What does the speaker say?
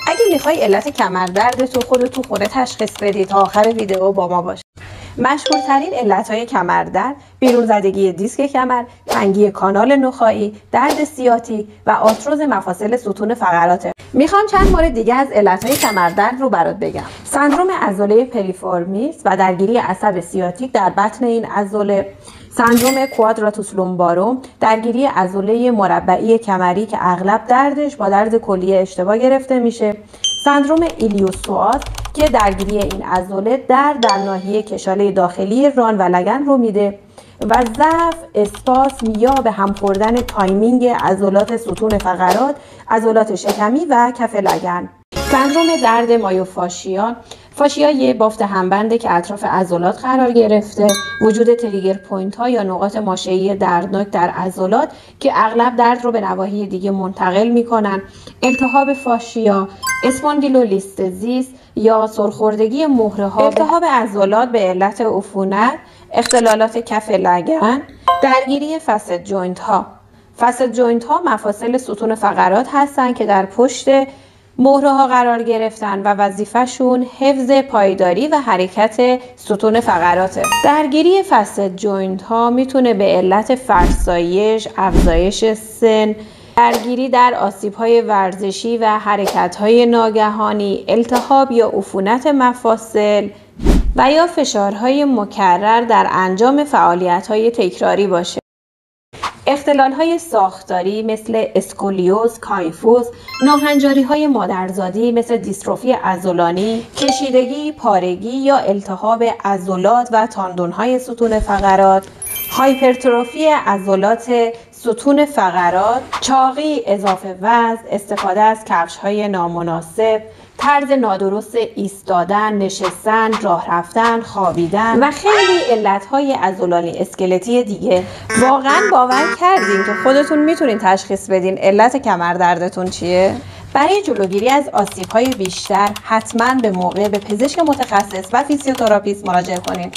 اگه میخوای علت کمردرد تو خودت تو خونه تشخیص بدی تا آخر ویدیو با ما باش. مشهورترین علتهای کمردرد بیرون زدگی دیسک کمر، تنگی کانال نخاعی، درد سیاتیک و آرتروز مفاصل ستون فقراته. میخوام چند مورد دیگه از علتهای کمردرد رو برات بگم. سندروم عضله پریفورمیس و درگیری عصب سیاتیک در بطن این عضله، سندروم کوادراتوس لومباروم، درگیری عضله مربعی کمری که اغلب دردش با درد کلیه اشتباه گرفته میشه، سندروم ایلیوسواس که درگیری این عضله در ناحیه کشاله داخلی ران و لگن رو میده و ضعف، اسپاسم یا به هم خوردن تایمینگ عضلات ستون فقرات، عضلات شکمی و کف لگن. سندروم درد مایوفاشیا، فاشیا یه بافت همبنده که اطراف عضلات قرار گرفته، وجود تریگر پوینت ها یا نقاط ماشعی دردناک در عضلات که اغلب درد رو به نواحی دیگه منتقل میکنن، التهاب فاشیا، اسپاندیلولیستزیس یا سرخوردگی مهره ها، التهاب عضلات به علت عفونت، اختلالات کف لگن، درگیری فسد جوینت ها. فسد جوینت ها مفاصل ستون فقرات هستند که در پشت مهره ها قرار گرفتن و وظیفه‌شون حفظ پایداری و حرکت ستون فقراته. درگیری فسد جوینت ها میتونه به علت فرسایش، افزایش سن، درگیری در آسیب‌های ورزشی و حرکت‌های ناگهانی، التهاب یا عفونت مفاصل و یا فشارهای مکرر در انجام فعالیت‌های تکراری باشه. اختلال‌های ساختاری مثل اسکولیوز، کایفوز، ناهنجاری‌های مادرزادی مثل دیستروفی عضلانی، کشیدگی، پارگی یا التهاب عضلات و تاندون‌های ستون فقرات، هایپرتروفی عضلات ستون فقرات، چاقی، اضافه وزن، استفاده از کفش‌های نامناسب، طرز نادرست ایستادن، نشستن، راه رفتن، خوابیدن و خیلی علت‌های عضلانی اسکلتی دیگه. واقعاً باور کردین که خودتون میتونین تشخیص بدین علت کمردردتون چیه؟ برای جلوگیری از آسیب‌های بیشتر حتماً به موقع به پزشک متخصص و فیزیوتراپیست مراجعه کنین.